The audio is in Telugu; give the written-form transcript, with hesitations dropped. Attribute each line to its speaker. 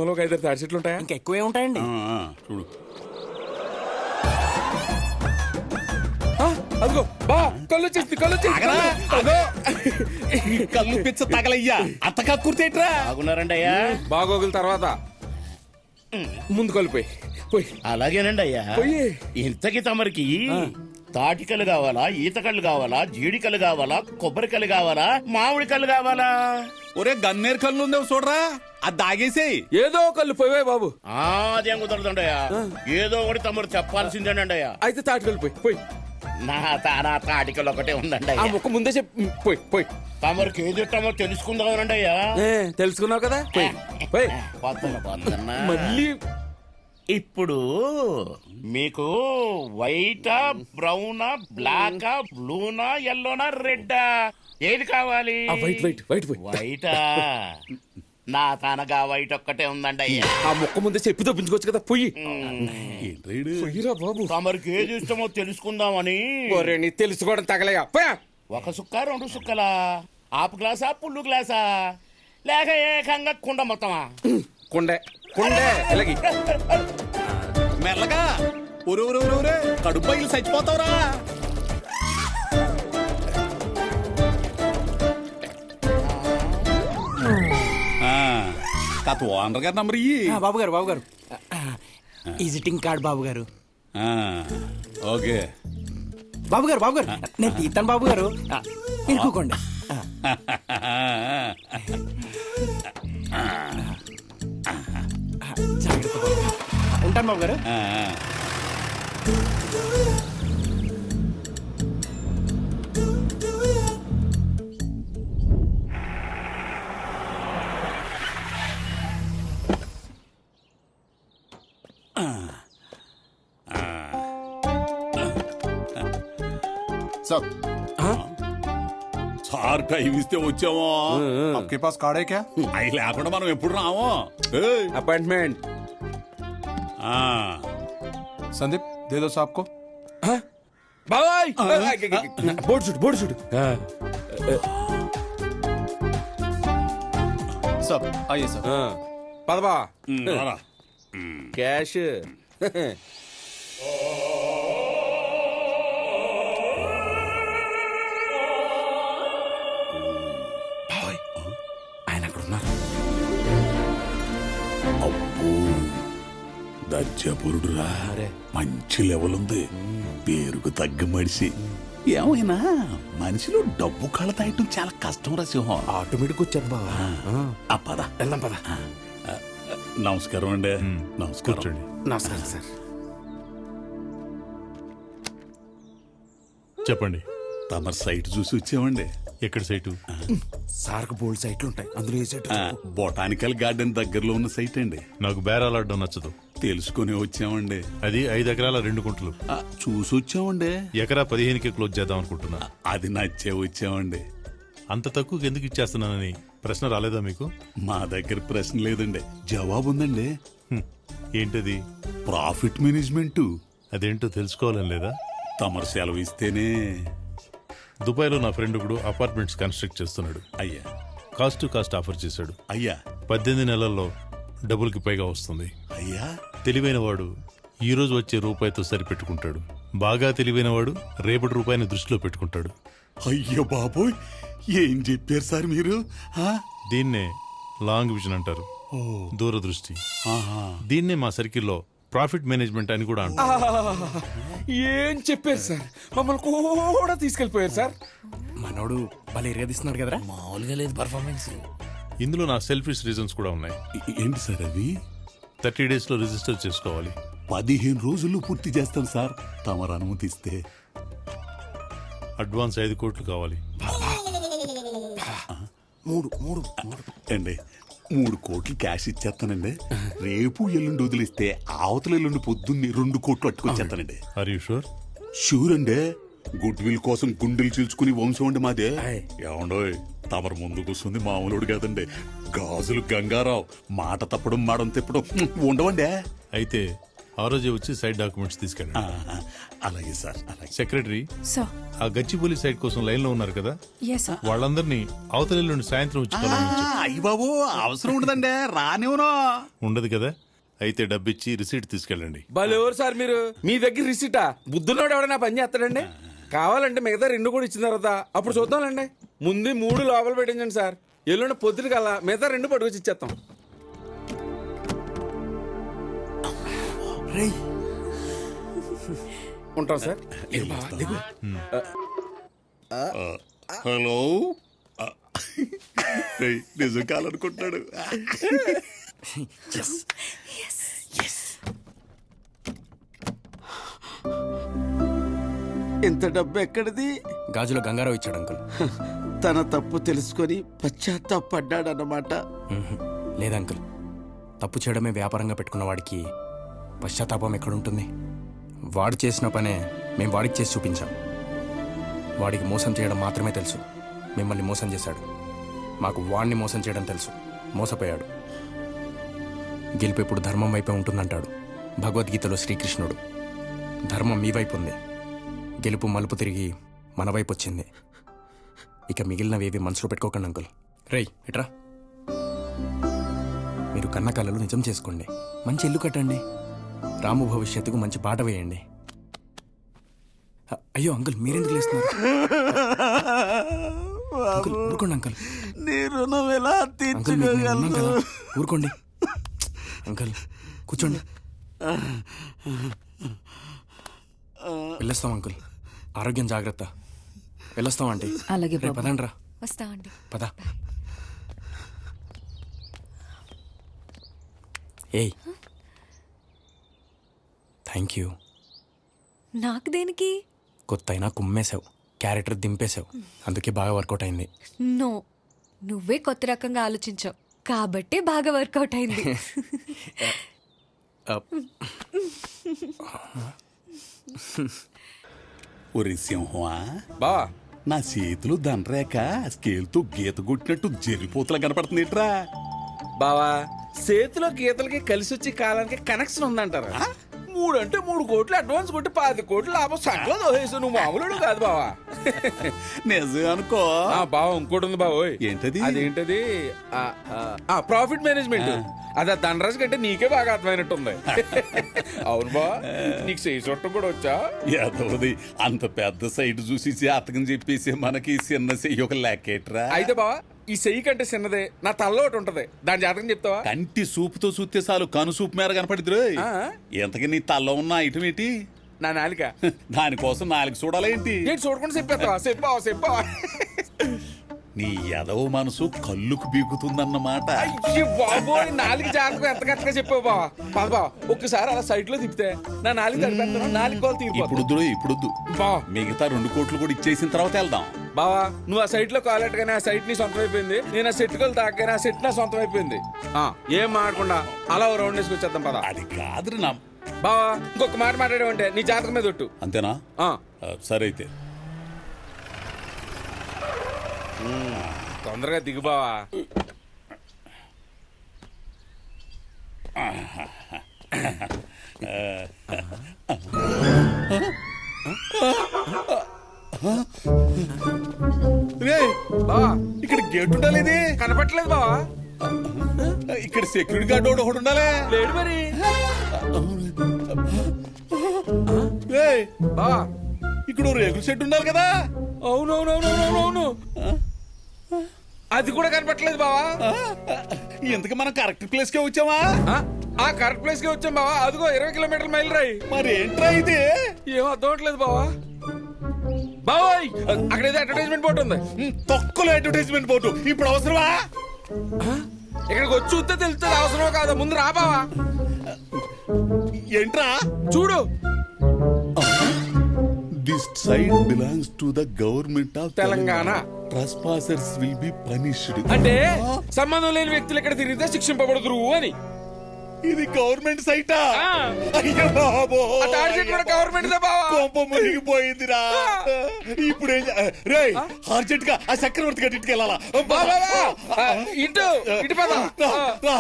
Speaker 1: ఒక 5 తాడి చెట్లు ఉంటాయా?
Speaker 2: ఇంకా ఎక్కువే ఉంటాయండి.
Speaker 3: చూడు
Speaker 1: అదిగో బా కళ్ళు వచ్చేసి
Speaker 3: కళ్ళు పిచ్చ తగలయ్యా అంత కక్కుర్తేట్రా
Speaker 2: బాగున్నారండి అయ్యా.
Speaker 1: బాగోగుల తర్వాత ముందు కలిపోయి పోయి
Speaker 2: అలాగేనండి అయ్యా.
Speaker 1: పోయి.
Speaker 2: ఇంతకి తమరికి తాటికలు కావాలా, ఈతకళ్ళు కావాలా, జీడికలు కావాలా, కొబ్బరికలు కావాలా, మామిడి కళ్ళు కావాలా?
Speaker 3: ఒరే గన్నేరు కళ్ళు ఉందేమో చూడరా, అది దాగేసేయ్.
Speaker 1: ఏదో కళ్ళు పోయి బాబు.
Speaker 2: అదేం కుదరదండి అయ్యా. ఏదో ఒకటి తమరు చెప్పాల్సిందేనండి అయ్యా.
Speaker 1: అయితే తాటి కలిపోయి పోయి.
Speaker 2: నా తాటికలు ఒకటే ఉందండి
Speaker 1: ఆ
Speaker 2: అయ్యా.
Speaker 1: ముక్క ముందే చెప్పి పోయి పోయి.
Speaker 2: తమరికి ఏది ఇష్టమో తెలుసుకుందామనండి అయ్యా.
Speaker 1: తెలుసుకున్నావు కదా పోయి పోయి.
Speaker 2: పొద్దున్న
Speaker 1: మళ్ళీ
Speaker 2: ఇప్పుడు మీకు వైటా, బ్రౌనా, బ్లాకా, బ్లూనా, ఎల్లోనా, రెడ్డా ఏది కావాలి?
Speaker 1: వైట్ వైట్ వైట్ పోయి.
Speaker 2: వైటా? నా తనగా వైట్ ఒక్కటే ఉందండి అయ్యా.
Speaker 1: ఆ ముక్క ముందే చెప్పి తప్పించుకోవచ్చు కదా పోయి. పోయిరా బాబు.
Speaker 2: తమరికి ఏది ఇష్టమో తెలుసుకుందామని.
Speaker 1: ఒరే నీ తెలుసుకోవడం తగలయా పోయా.
Speaker 2: ఒక సుక్క, 2 సుక్కలా, ఆపు గ్లాసా, పుల్లు గ్లాసా, లేక ఏకంగా కుండ మొత్తమా?
Speaker 1: కుండే కుండే ఎలాగి
Speaker 3: మెల్లగా ఒరే కడుపు బయలు చచ్చిపోతావురా. కథ ఓనర్ గారు నంబర్ ఇయ్యి.
Speaker 4: బాబు గారు విజిటింగ్ కార్డ్ బాబు గారు.
Speaker 3: ఓకే
Speaker 4: బాబు గారు నేను తీస్తాను బాబు గారు, ఇంకోండి. జాగ్రత్త బాబు. ఉంటాను బాబు గారు.
Speaker 3: సార్ టైం ఇస్తే వచ్చామో.
Speaker 5: आपके पास कार्ड है क्या?
Speaker 3: అవి లేకుండా మనం ఎప్పుడు రామో.
Speaker 1: అపాయింట్మెంట్.
Speaker 5: संदीप दे दो साहब को.
Speaker 1: బాబాయ్ బోర్డు చూడు బోర్డు చూడు.
Speaker 5: सब आइए सब.
Speaker 1: పదబా
Speaker 3: రారా.
Speaker 1: క్యాష్. ఆయన అక్కడ ఉన్నారు.
Speaker 3: అబ్బో దర్జాపురుడురా, మంచి లెవెల్ ఉంది, పేరుకు తగ్గ మనిషి. ఏమైనా మనిషిలో డబ్బు కళ తాయటం చాలా కష్టం రా సింహం.
Speaker 1: ఆటోమేటిక్ వచ్చేది బాబా.
Speaker 3: పద
Speaker 1: వెళ్దాం పద.
Speaker 3: నమస్కారం అండి. నమస్కారం.
Speaker 1: నమస్కారం సార్.
Speaker 6: చెప్పండి.
Speaker 3: తమ సైట్ చూసి వచ్చామండి.
Speaker 6: ఎక్కడ సైటు?
Speaker 1: సార్కు బోల్డ్ సైట్లు ఉంటాయి, అందులో ఏ సైట్?
Speaker 3: బొటానికల్ గార్డెన్ దగ్గరలో ఉన్న సైట్ అండి.
Speaker 6: నాకు బేరాలాడడం నచ్చదు.
Speaker 3: తెలుసుకుని వచ్చామండి.
Speaker 6: అది 5 ఎకరాల 2 గుంటలు.
Speaker 3: చూసి వచ్చామండి.
Speaker 6: ఎకరా 15కి క్లోజ్ చేద్దాం అనుకుంటున్నా.
Speaker 3: అది నచ్చే వచ్చామండి.
Speaker 6: అంత తక్కువకి ఎందుకు ఇచ్చేస్తున్నానని ప్రశ్న రాలేదా మీకు?
Speaker 3: మా దగ్గర ప్రశ్న లేదండి, జవాబు ఉందండి.
Speaker 6: ఏంటది?
Speaker 3: Profit management.
Speaker 6: అదేంటో తెలుసుకోవాలని లేదా?
Speaker 3: తమరు సెలవు ఇస్తేనే.
Speaker 6: దుబాయ్లో నా ఫ్రెండ్ ఒకడు అపార్ట్మెంట్స్ కన్స్ట్రక్ట్ చేస్తున్నాడు.
Speaker 3: అయ్యా
Speaker 6: కాస్ట్ టు కాస్ట్ ఆఫర్ చేశాడు.
Speaker 3: అయ్యా
Speaker 6: 18 నెలల్లో డబుల్కి పైగా వస్తుంది.
Speaker 3: అయ్యా
Speaker 6: తెలివైన వాడు ఈ రోజు వచ్చే రూపాయితో సరిపెట్టుకుంటాడు. బాగా తెలివైన వాడు రేపటి రూపాయిని దృష్టిలో పెట్టుకుంటాడు.
Speaker 3: అయ్యో బాబోయ్, ఏం చెప్పారు సార్ మీరు?
Speaker 6: దీన్నే లాంగ్ విజన్ అంటారు, దూరదృష్టి.
Speaker 3: ఆహా.
Speaker 6: దీన్నే మా సర్కిల్లో ప్రాఫిట్ మేనేజ్మెంట్ అని కూడా అంటారు.
Speaker 1: ఏం చెప్పారు సార్, మమ్మల్ని కూడా తీసుకెళ్లిపోయారు సార్.
Speaker 4: మనోడు భలే ఎరగదీస్తున్నాడు కదరా.
Speaker 2: మామూలుగా లేదు పర్ఫార్మెన్స్.
Speaker 6: ఇందులో నా సెల్ఫిష్ రీజన్స్ కూడా ఉన్నాయి.
Speaker 3: ఏంటి సార్ అవి?
Speaker 6: 30 days లో రిజిస్టర్ చేసుకోవాలి.
Speaker 3: 15 రోజుల్లో పూర్తి చేస్తాం సార్, తమరు అనుమతిస్తే.
Speaker 6: అడ్వాన్స్ 5 కోట్లు కావాలి.
Speaker 3: 3 కోట్లు క్యాష్ ఇచ్చేస్తానండి. రేపు ఎల్లుండి వదిలిస్తే అవతల ఎల్లుండి పొద్దున్నే 2 కోట్లు అట్టుకొచ్చేస్తానండి.
Speaker 6: Are you sure?
Speaker 3: షూర్ అండి. గుడ్ విల్ కోసం గుండెలు చీల్చుకుని వంశం అండి మాదే. ఏమండోయ్, తమరు ముందుకు వస్తుంది మామూలుడు కాదండి. గాజులు గంగారావు, మాట తప్పడం మాడం తిప్పడం ఉండవండి.
Speaker 6: అయితే ఆ రోజే వచ్చి సైడ్ డాక్యుమెంట్స్ తీసుకెళ్ళండి.
Speaker 3: అలాగే సార్ అలాగే.
Speaker 6: సెక్రటరీ,
Speaker 7: సార్
Speaker 6: ఆ గచ్చిబౌలి సైడ్ కోసం లైన్ లో ఉన్నారు కదా,
Speaker 7: ఎస్ సార్.
Speaker 6: వాళ్ళందరినీ అవతలి నుండి సాయంత్రం వచ్చి కలవమని
Speaker 3: అయ్యి బాబు అవసరం ఉండదండి రానివ్వను.
Speaker 6: ఉండదు కదా, అయితే డబ్బిచ్చి రిసీట్ తీసుకెళ్ళండి.
Speaker 1: ఎవరు సార్ మీరు? మీ దగ్గర రిసిటా? బుద్ధున్నోడు ఎవడన్నా పని చేస్తాడండి? కావాలంటే మిగతా 2 కూడా ఇచ్చిన తర్వాత అప్పుడు చూద్దాంలేండి. ముందు 3 లోపల పెట్టించండి సార్. ఎల్లుండి పొద్దున కల్లా మిగతా 2 పట్టుకొచ్చి ఇచ్చేస్తాం.
Speaker 4: రేయ్
Speaker 1: ఉంటాం సార్.
Speaker 3: హలో ఏయ్, నిజం కాలనుకుంటున్నాడు.
Speaker 8: ఇంత డబ్బు ఎక్కడిది?
Speaker 4: గాజుల గంగారావు ఇచ్చాడు అంకుల్.
Speaker 8: తన తప్పు తెలుసుకొని పశ్చాత్తాపడ్డాడన్నమాట.
Speaker 4: లేదా అంకుల్, తప్పు చేయడమే వ్యాపారంగా పెట్టుకున్న వాడికి పశ్చాత్తాపం ఎక్కడుంటుంది? వాడు చేసిన పనే మేము వాడికి చేసి చూపించాం. వాడికి మోసం చేయడం మాత్రమే తెలుసు, మిమ్మల్ని మోసం చేశాడు. మాకు వాడిని మోసం చేయడం తెలుసు, మోసపోయాడు. గెలుపు ఎప్పుడు ధర్మం వైపే ఉంటుందంటాడు భగవద్గీతలో శ్రీకృష్ణుడు. ధర్మం మీ వైపు ఉంది, గెలుపు మలుపు తిరిగి మన వైపు వచ్చింది. ఇక మిగిలినవేవి మనసులో పెట్టుకోకండి అంకుల్. రేయ్ ఎట్రా, మీరు కన్న కలలు నిజం చేసుకోండి, మంచి ఇల్లు కట్టండి, రాము భవిష్యత్తుకు మంచి బాట వేయండి. అయ్యో అంకుల్, మీరెందుకు లేస్తున్నారు? అంకుల్ ఊరుకోండి అంకుల్.
Speaker 8: నీ రుణం ఎలా
Speaker 4: అంకుల్ మీకు నేను ఉన్నాను కదా,
Speaker 8: తీర్చుకోగలను?
Speaker 4: ఊరుకోండి. అంకుల్ కూర్చోండి. వెళ్ళొస్తాం అంకుల్, ఆరోగ్యం జాగ్రత్త. వెళ్ళొస్తాం ఆంటీ.
Speaker 7: అలాగే
Speaker 4: రేపు పదండ్రా.
Speaker 7: వస్తా అండి.
Speaker 4: పద. ఏయ్ థ్యాంక్ యూ.
Speaker 7: నాకు దేనికి?
Speaker 4: కొత్త అయినా కుమ్మేశావు, క్యారెక్టర్ దింపేశావు, అందుకే బాగా వర్కౌట్ అయింది.
Speaker 7: నో, నువ్వే కొత్త రకంగా ఆలోచించావు కాబట్టే బాగా వర్కౌట్ అయింది.
Speaker 3: ఒరే సింహమా,
Speaker 1: బా
Speaker 3: నా చేతులు దండరేక స్కేల్తో గీత కొట్టినట్టు జరిపోతులా కనపడుతుందిట్రా.
Speaker 1: బావా, చేతిలో గీతలకి కలిసి వచ్చే కాలానికి కనెక్షన్ ఉందంటారా? 3 అంటే 3 కోట్లు అడ్వాన్స్ కొట్టి 10 కోట్లు లాభం సగం దోహేసు. నువ్వు మామూలు కాదు బావా.
Speaker 3: నిజం అనుకో.
Speaker 1: బావా ఇంకోటి ఉంది బావోయ్.
Speaker 3: ఏంటది?
Speaker 1: అదేంటది? Profit management. అది ఆ దండరాజు కంటే నీకే బాగా అర్థమైనట్టుంది. అవును బా, నీకు చేయి చుట్టం కూడా వచ్చా?
Speaker 3: యాదవది అంత పెద్ద సైట్ చూసి జాతకం చెప్పేసి మనకి చిన్న చెయ్యి ఒక లెక్కేట్రా.
Speaker 1: అయితే బావా, ఈ చెయ్యి కంటే చిన్నదే నా తల్లో ఒకటి ఉంటది, దాని జాతకం చెప్తావా?
Speaker 3: కంటి సూపుతో చూస్తే చాలు కను సూపు మేర కనపడిద్రు.
Speaker 1: ఆ?
Speaker 3: ఎంతకి నీ తల్లో ఉన్న ఐటమ్ ఏంటి?
Speaker 1: నా నాలిక.
Speaker 3: దానికోసం 4 చూడాలేంటి?
Speaker 1: ఏంటి చూడకుండా చెప్పేస్తావా? చెప్పావా?
Speaker 3: నీ ఎదవ మనసు కళ్ళుకు బీగుతుందన్నమాట.
Speaker 1: అయ్యి బాబోయ్, నాలుగు జాతకం ఎంత కరెక్ట్గా చెప్పావు బావా. పద బావా, ఒక్కసారి అలా సైట్ లో తిప్పితే నా నాలుగు తడిపేస్తాను, 4 గోలు తీరిపోతుంది.
Speaker 3: ఇప్పుడొద్దు
Speaker 1: బా
Speaker 3: మిగతా 2 కోట్లు కూడా ఇచ్చేసిన తర్వాత వెళ్దాం.
Speaker 1: బావా, నువ్వు ఆ సైట్ లో కాలెట్టగానే ఆ సైట్ నీ సొంతం అయిపోయింది, నేను ఆ సెట్ కోలు తాకగానే ఆ సెట్ నా సొంతం అయిపోయింది. ఏం మాడకుండా అలా ఓ రౌండ్ వేసుకొచ్చేద్దాం పద.
Speaker 3: అది కాదు నా
Speaker 1: బావా, ఇంకొక మాట మాట్లాడేవంటే నీ జాతకం మీద ఒట్టు.
Speaker 3: అంతేనా? సరే అయితే
Speaker 1: తొందరగా దిగు బావా.
Speaker 3: రేయ్,
Speaker 1: బావా
Speaker 3: ఇక్కడ గేట్ ఉండాలి,
Speaker 1: కనపట్లేదు బావా.
Speaker 3: ఇక్కడ సెక్యూరిటీ గార్డ్ ఒకటి ఉండాలి.
Speaker 1: లేడు మరి.
Speaker 3: రేయ్,
Speaker 1: బావా
Speaker 3: ఇక్కడ ఓ రేకుల షెడ్ ఉండాలి కదా.
Speaker 1: అవునవునవునవునవును, అది కూడా కనపట్లేదు బావా.
Speaker 3: ఇంతకు మనం కరెక్ట్ ప్లేస్ కే వచ్చామా?
Speaker 1: ఆ కరెక్ట్ ప్లేస్ కి వచ్చాం బావా. అదిగో 20 కిలోమీటర్ల మైలు రాయి.
Speaker 3: మరి ఏంట్రా ఇది?
Speaker 1: ఏం అర్థం అవట్లేదు బావా. బావోయ్, అక్కడ ఏదో అడ్వర్టైజ్మెంట్ బోర్డు ఉంది.
Speaker 3: తొక్కలో అడ్వర్టైజ్మెంట్ బోర్డు ఇప్పుడు అవసరమా?
Speaker 1: ఇక్కడికి వచ్చి చూస్తే తెలుస్తుంది అవసరమో కాదా. ముందు రా బావా,
Speaker 3: ఏంట్రా?
Speaker 1: చూడు.
Speaker 3: This site belongs to the government of
Speaker 1: Telangana.
Speaker 3: Trespassers will be punished.
Speaker 1: అంటే సంబంధం లేని వ్యక్తులు ఇక్కడ తిరిగితే శిక్షింపబడదురు అని.
Speaker 3: ఇది గవర్నమెంట్ సైటా?
Speaker 1: ఆ.
Speaker 3: అయ్యో బాబో,
Speaker 1: ఆ తాడి చెట్టు కూడా గవర్నమెంట్ దే బావా.
Speaker 3: కోపం మునిగిపోయిందిరా. ఇప్పుడు రేయ్, అర్జెంట్ గా ఆ చక్రవర్తి గట్టికి వెళ్ళాలా?
Speaker 1: బావా, ఇటు పద.
Speaker 3: రా.